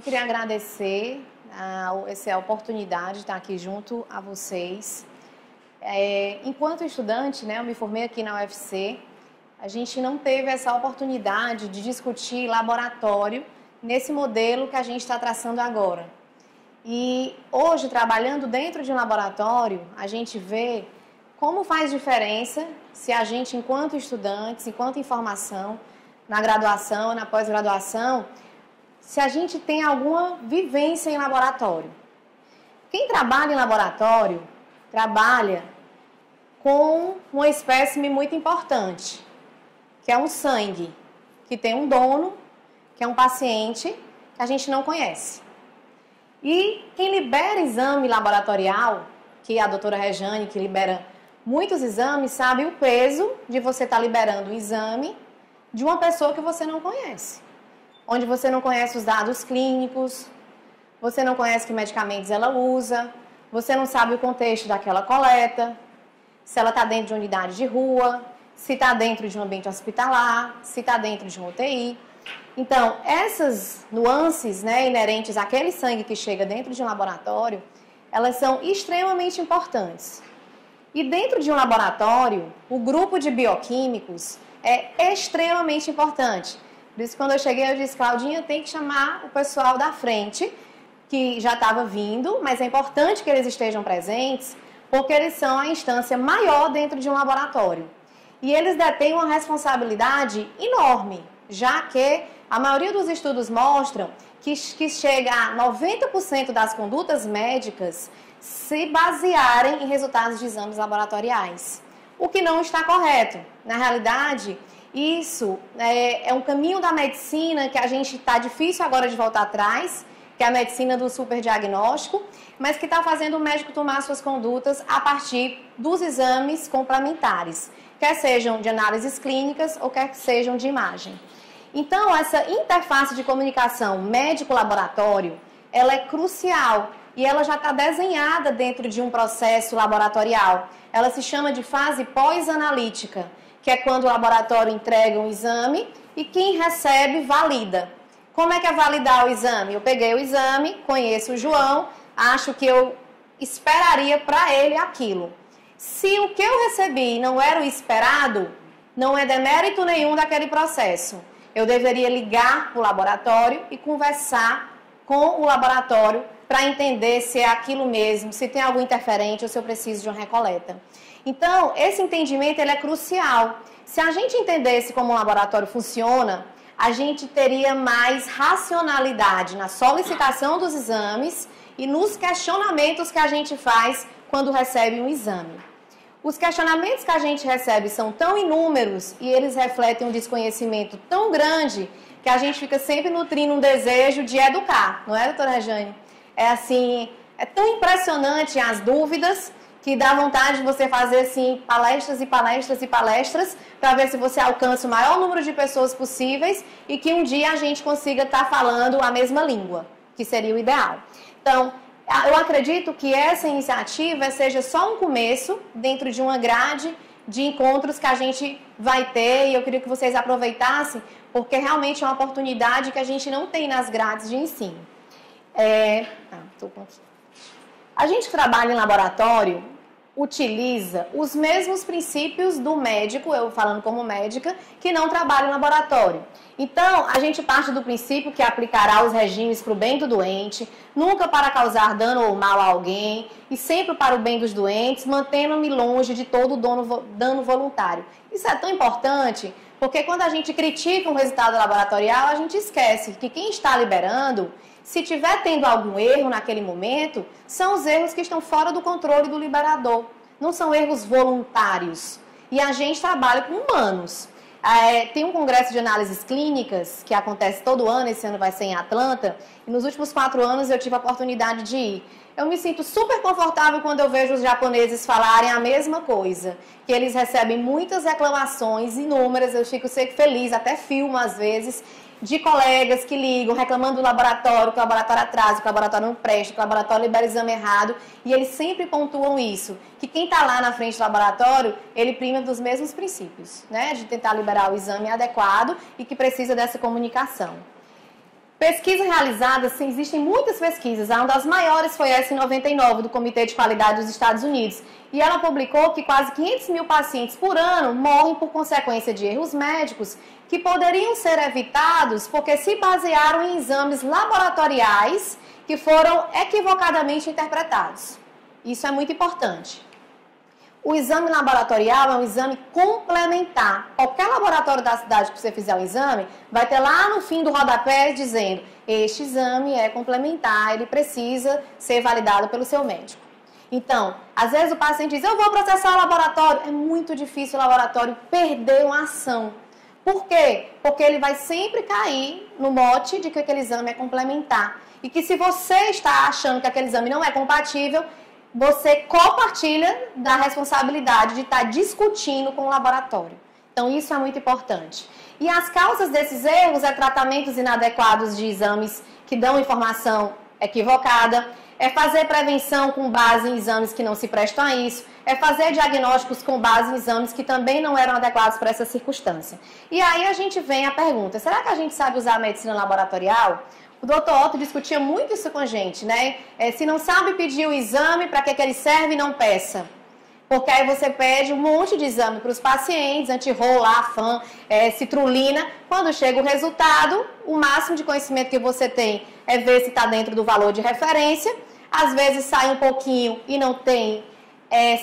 queria agradecer essa oportunidade de estar aqui junto a vocês. Enquanto estudante, né, eu me formei aqui na UFC, a gente não teve essa oportunidade de discutir laboratório nesse modelo que a gente está traçando agora. E hoje, trabalhando dentro de um laboratório, a gente vê como faz diferença se a gente, enquanto estudantes, enquanto informação, na graduação, na pós-graduação, se a gente tem alguma vivência em laboratório. Quem trabalha em laboratório, trabalha com uma espécime muito importante, que é um sangue, que tem um dono, que é um paciente que a gente não conhece. E quem libera exame laboratorial, que é a doutora Rejane, que libera muitos exames, sabe o peso de você estar liberando um exame de uma pessoa que você não conhece. Onde você não conhece os dados clínicos, você não conhece que medicamentos ela usa, você não sabe o contexto daquela coleta, se ela está dentro de uma unidade de rua, se está dentro de um ambiente hospitalar, se está dentro de uma UTI. Então, essas nuances, né, inerentes àquele sangue que chega dentro de um laboratório, elas são extremamente importantes. E dentro de um laboratório, o grupo de bioquímicos é extremamente importante. Por isso, quando eu cheguei, eu disse, Claudinha, tem que chamar o pessoal da frente, que já estava vindo, mas é importante que eles estejam presentes, porque eles são a instância maior dentro de um laboratório. E eles detêm uma responsabilidade enorme, já que a maioria dos estudos mostram que chega a 90% das condutas médicas se basearem em resultados de exames laboratoriais. O que não está correto. Na realidade, isso é um caminho da medicina que a gente está difícil agora de voltar atrás, que é a medicina do superdiagnóstico, mas que está fazendo o médico tomar suas condutas a partir dos exames complementares, quer sejam de análises clínicas ou quer que sejam de imagem. Então, essa interface de comunicação médico-laboratório, ela é crucial e ela já está desenhada dentro de um processo laboratorial. Ela se chama de fase pós-analítica, que é quando o laboratório entrega um exame e quem recebe valida. Como é que é validar o exame? Eu peguei o exame, conheço o João, acho que eu esperaria para ele aquilo. Se o que eu recebi não era o esperado, não é demérito nenhum daquele processo. Eu deveria ligar para o laboratório e conversar com o laboratório para entender se é aquilo mesmo, se tem algum interferente ou se eu preciso de uma recoleta. Então, esse entendimento ele é crucial. Se a gente entendesse como um laboratório funciona, a gente teria mais racionalidade na solicitação dos exames e nos questionamentos que a gente faz quando recebe um exame. Os questionamentos que a gente recebe são tão inúmeros e eles refletem um desconhecimento tão grande que a gente fica sempre nutrindo um desejo de educar, não é, doutora Rejane? É assim, é tão impressionante as dúvidas que dá vontade de você fazer assim, palestras e palestras e palestras para ver se você alcança o maior número de pessoas possíveis e que um dia a gente consiga estar falando a mesma língua, que seria o ideal. Então, eu acredito que essa iniciativa seja só um começo dentro de uma grade de encontros que a gente vai ter e eu queria que vocês aproveitassem, porque realmente é uma oportunidade que a gente não tem nas grades de ensino. A gente que trabalha em laboratório utiliza os mesmos princípios do médico, eu falando como médica, que não trabalha em laboratório. Então, a gente parte do princípio que aplicará os regimes para o bem do doente, nunca para causar dano ou mal a alguém, e sempre para o bem dos doentes, mantendo-me longe de todo dano voluntário. Isso é tão importante, porque quando a gente critica um resultado laboratorial, a gente esquece que quem está liberando, se estiver tendo algum erro naquele momento, são os erros que estão fora do controle do liberador. Não são erros voluntários. E a gente trabalha com humanos. Tem um congresso de análises clínicas que acontece todo ano, esse ano vai ser em Atlanta, e nos últimos 4 anos eu tive a oportunidade de ir. Eu me sinto super confortável quando eu vejo os japoneses falarem a mesma coisa, que eles recebem muitas reclamações inúmeras, eu fico feliz, até filmo às vezes, de colegas que ligam reclamando do laboratório, que o laboratório atrasa, que o laboratório não presta, que o laboratório libera exame errado, e eles sempre pontuam isso, que quem está lá na frente do laboratório, ele prima dos mesmos princípios, né, de tentar liberar o exame adequado e que precisa dessa comunicação. Pesquisa realizada, sim, existem muitas pesquisas. Uma das maiores foi essa em 99, do Comitê de Qualidade dos Estados Unidos. E ela publicou que quase 500 mil pacientes por ano morrem por consequência de erros médicos que poderiam ser evitados porque se basearam em exames laboratoriais que foram equivocadamente interpretados. Isso é muito importante. O exame laboratorial é um exame complementar. Qualquer laboratório da cidade que você fizer o exame, vai ter lá no fim do rodapé dizendo: este exame é complementar, ele precisa ser validado pelo seu médico. Então, às vezes o paciente diz: eu vou processar o laboratório. É muito difícil o laboratório perder uma ação. Por quê? Porque ele vai sempre cair no mote de que aquele exame é complementar. E que se você está achando que aquele exame não é compatível, você compartilha da responsabilidade de estar discutindo com o laboratório. Então, isso é muito importante. E as causas desses erros é tratamentos inadequados de exames que dão informação equivocada, é fazer prevenção com base em exames que não se prestam a isso, é fazer diagnósticos com base em exames que também não eram adequados para essa circunstância. E aí a gente vem a pergunta: será que a gente sabe usar a medicina laboratorial? O Dr. Otto discutia muito isso com a gente, né? Se não sabe pedir o exame, para que ele serve, não peça. Porque aí você pede um monte de exame para os pacientes, anti-Rol, Afam, citrulina. Quando chega o resultado, o máximo de conhecimento que você tem é ver se está dentro do valor de referência. Às vezes sai um pouquinho e não tem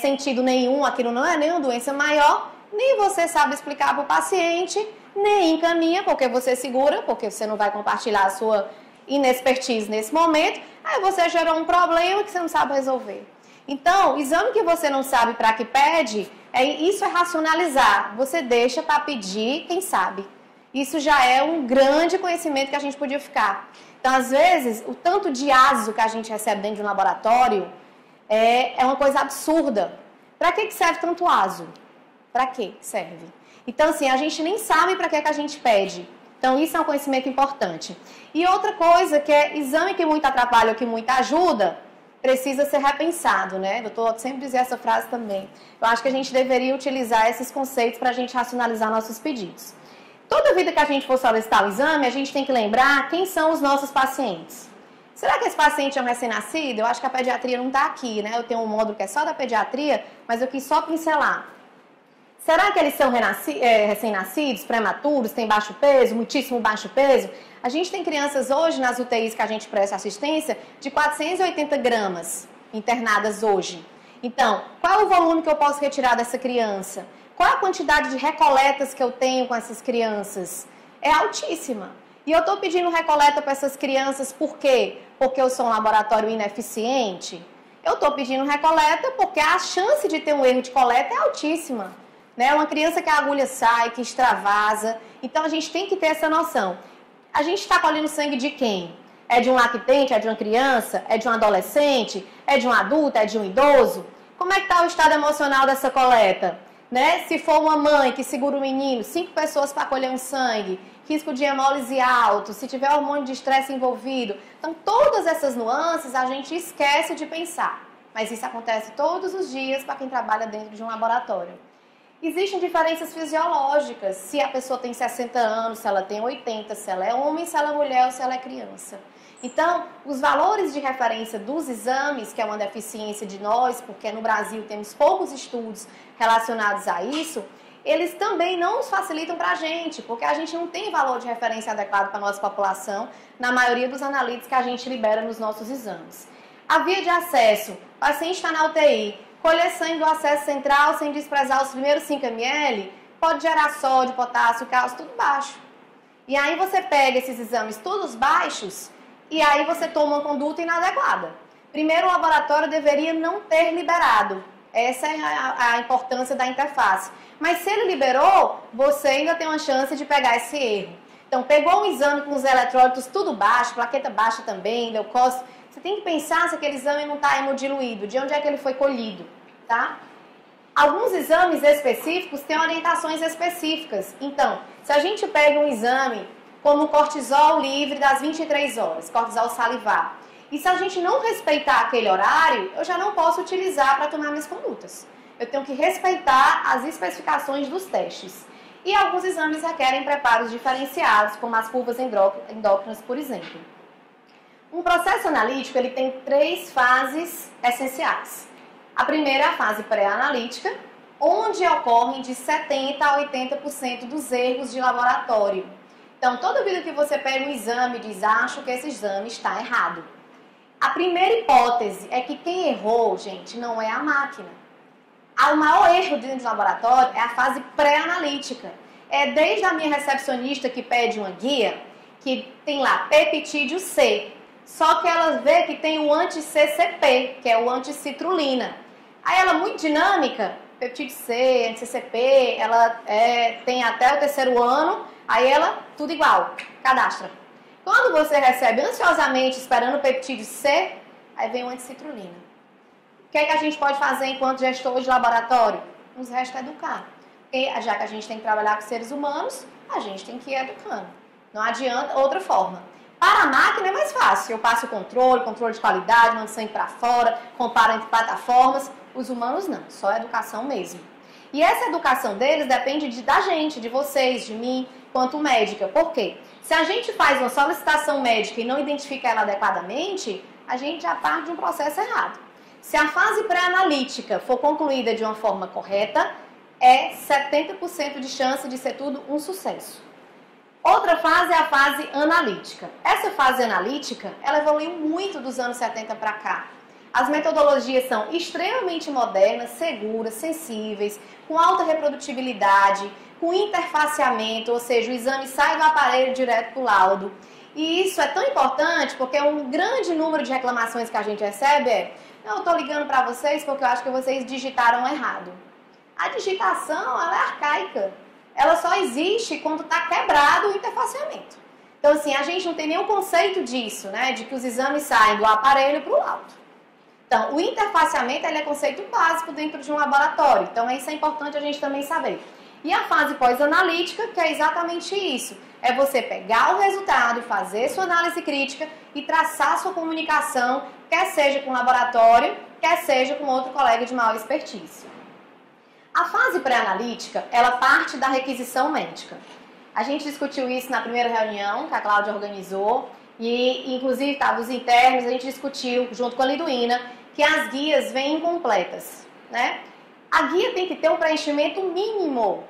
sentido nenhum, aquilo não é nenhuma doença maior. Nem você sabe explicar para o paciente, nem encaminha, porque você segura, porque você não vai compartilhar a sua inexpertise nesse momento. Aí você gerou um problema que você não sabe resolver. Então, exame que você não sabe para que pede, isso é racionalizar. Você deixa para pedir quem sabe. Isso já é um grande conhecimento que a gente podia ficar. Então, às vezes, o tanto de aso que a gente recebe dentro de um laboratório é uma coisa absurda. Para que serve tanto aso? Para que serve? Então, assim, a gente nem sabe para que a gente pede. Então, isso é um conhecimento importante. E outra coisa, que é exame que muito atrapalha ou que muito ajuda, precisa ser repensado, né? Doutor Otto sempre dizia essa frase também. Eu acho que a gente deveria utilizar esses conceitos para a gente racionalizar nossos pedidos. Toda vida que a gente for solicitar o exame, a gente tem que lembrar quem são os nossos pacientes. Será que esse paciente é um recém-nascido? Eu acho que a pediatria não está aqui, né? Eu tenho um módulo que é só da pediatria, mas eu quis só pincelar. Será que eles são recém-nascidos, prematuros, têm baixo peso, muitíssimo baixo peso? A gente tem crianças hoje nas UTIs que a gente presta assistência de 480 gramas internadas hoje. Então, qual é o volume que eu posso retirar dessa criança? Qual é a quantidade de recoletas que eu tenho com essas crianças? É altíssima. E eu estou pedindo recoleta para essas crianças por quê? Porque eu sou um laboratório ineficiente? Eu estou pedindo recoleta porque a chance de ter um erro de coleta é altíssima. Né? Uma criança que a agulha sai, que extravasa. Então, a gente tem que ter essa noção. A gente está colhendo sangue de quem? É de um lactente? É de uma criança? É de um adolescente? É de um adulto? É de um idoso? Como é que está o estado emocional dessa coleta? Né? Se for uma mãe que segura o menino, 5 pessoas para colher um sangue, risco de hemólise alto, se tiver hormônio de estresse envolvido. Então, todas essas nuances a gente esquece de pensar. Mas isso acontece todos os dias para quem trabalha dentro de um laboratório. Existem diferenças fisiológicas, se a pessoa tem 60 anos, se ela tem 80, se ela é homem, se ela é mulher ou se ela é criança. Então, os valores de referência dos exames, que é uma deficiência de nós, porque no Brasil temos poucos estudos relacionados a isso, eles também não nos facilitam para a gente, porque a gente não tem valor de referência adequado para a nossa população, na maioria dos analíticos que a gente libera nos nossos exames. A via de acesso, o paciente está na UTI, colher sangue do acesso central sem desprezar os primeiros 5 ml, pode gerar sódio, potássio, cálcio, tudo baixo. E aí você pega esses exames todos baixos e aí você toma uma conduta inadequada. Primeiro, o laboratório deveria não ter liberado. Essa é a importância da interface. Mas se ele liberou, você ainda tem uma chance de pegar esse erro. Então, pegou um exame com os eletrólitos tudo baixo, plaqueta baixa também, leucócito, você tem que pensar se aquele exame não está hemodiluído, de onde é que ele foi colhido, tá? Alguns exames específicos têm orientações específicas. Então, se a gente pega um exame como o cortisol livre das 23 horas, cortisol salivar, e se a gente não respeitar aquele horário, eu já não posso utilizar para tomar minhas condutas. Eu tenho que respeitar as especificações dos testes. E alguns exames requerem preparos diferenciados, como as curvas endócrinas, por exemplo. Um processo analítico ele tem 3 fases essenciais. A primeira é a fase pré-analítica, onde ocorrem de 70% a 80% dos erros de laboratório. Então, toda vida que você pega um exame e diz, acho que esse exame está errado. A primeira hipótese é que quem errou, gente, não é a máquina. O maior erro dentro do laboratório é a fase pré-analítica. É desde a minha recepcionista que pede uma guia, que tem lá peptídeo C, só que ela vê que tem o anti-CCP, que é o anti-citrulina. Aí ela, muito dinâmica, peptídeo C, anti-CCP, ela tem até o 3º ano, aí ela, tudo igual, cadastra. Quando você recebe ansiosamente, esperando o peptídeo C, aí vem o anti-citrulina. O que é que a gente pode fazer enquanto gestor de laboratório? Nos resta educar. Porque já que a gente tem que trabalhar com seres humanos, a gente tem que ir educando. Não adianta outra forma. Para a máquina é mais fácil. Eu passo o controle de qualidade, mando sangue para fora, comparo entre plataformas. Os humanos não, só a educação mesmo. E essa educação deles depende da gente, de vocês, de mim, quanto médica. Por quê? Se a gente faz uma solicitação médica e não identifica ela adequadamente, a gente já parte de um processo errado. Se a fase pré-analítica for concluída de uma forma correta, é 70% de chance de ser tudo um sucesso. Outra fase é a fase analítica. Essa fase analítica, ela evoluiu muito dos anos 70 para cá. As metodologias são extremamente modernas, seguras, sensíveis, com alta reprodutibilidade, com interfaceamento, ou seja, o exame sai do aparelho direto para o laudo. E isso é tão importante porque um grande número de reclamações que a gente recebe é: eu estou ligando para vocês porque eu acho que vocês digitaram errado. A digitação, ela é arcaica. Ela só existe quando está quebrado o interfaceamento. Então, assim, a gente não tem nenhum conceito disso, né? De que os exames saem do aparelho para o laudo. Então, o interfaceamento ele é conceito básico dentro de um laboratório. Então, isso é importante a gente também saber. E a fase pós-analítica, que é exatamente isso. É você pegar o resultado, fazer sua análise crítica e traçar sua comunicação, quer seja com o laboratório, quer seja com outro colega de maior expertise. A fase pré-analítica, ela parte da requisição médica. A gente discutiu isso na primeira reunião que a Cláudia organizou e, inclusive, estavam os internos, a gente discutiu, junto com a Liduína, que as guias vêm incompletas, né? A guia tem que ter um preenchimento mínimo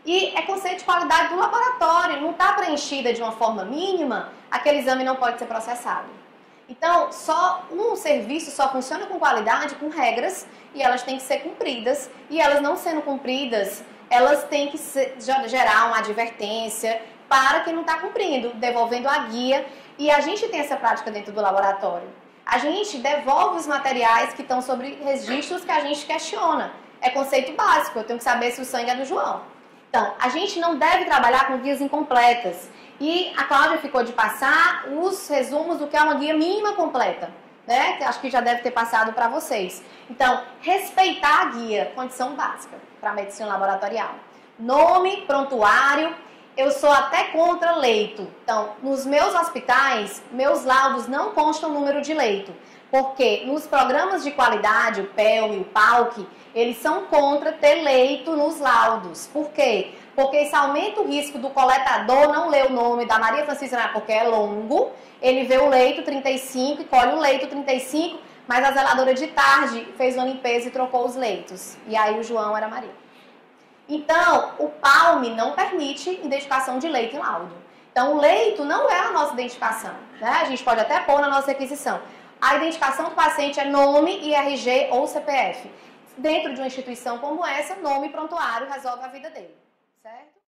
e é conceito de qualidade do laboratório. Não está preenchida de uma forma mínima, aquele exame não pode ser processado. Então, um serviço só funciona com qualidade, com regras, e elas têm que ser cumpridas. E elas não sendo cumpridas, elas têm que gerar uma advertência para quem não está cumprindo, devolvendo a guia. E a gente tem essa prática dentro do laboratório. A gente devolve os materiais que estão sobre registros que a gente questiona. É conceito básico, eu tenho que saber se o sangue é do João. Então, a gente não deve trabalhar com guias incompletas. E a Cláudia ficou de passar os resumos do que é uma guia mínima completa, né? Que acho que já deve ter passado para vocês. Então, respeitar a guia, condição básica para a medicina laboratorial. Nome, prontuário, eu sou até contra leito. Então, nos meus hospitais, meus laudos não constam número de leito. Porque nos programas de qualidade, o PELM, o PALC, eles são contra ter leito nos laudos. Por quê? Porque isso aumenta o risco do coletador não ler o nome da Maria Francisca, porque é longo, ele vê o leito 35 e colhe o leito 35, mas a zeladora de tarde fez uma limpeza e trocou os leitos. E aí o João era Maria. Então, o PALM não permite identificação de leito em laudo. Então, o leito não é a nossa identificação, né? A gente pode até pôr na nossa requisição. A identificação do paciente é nome, IRG ou CPF. Dentro de uma instituição como essa, nome e prontuário resolve a vida dele, certo?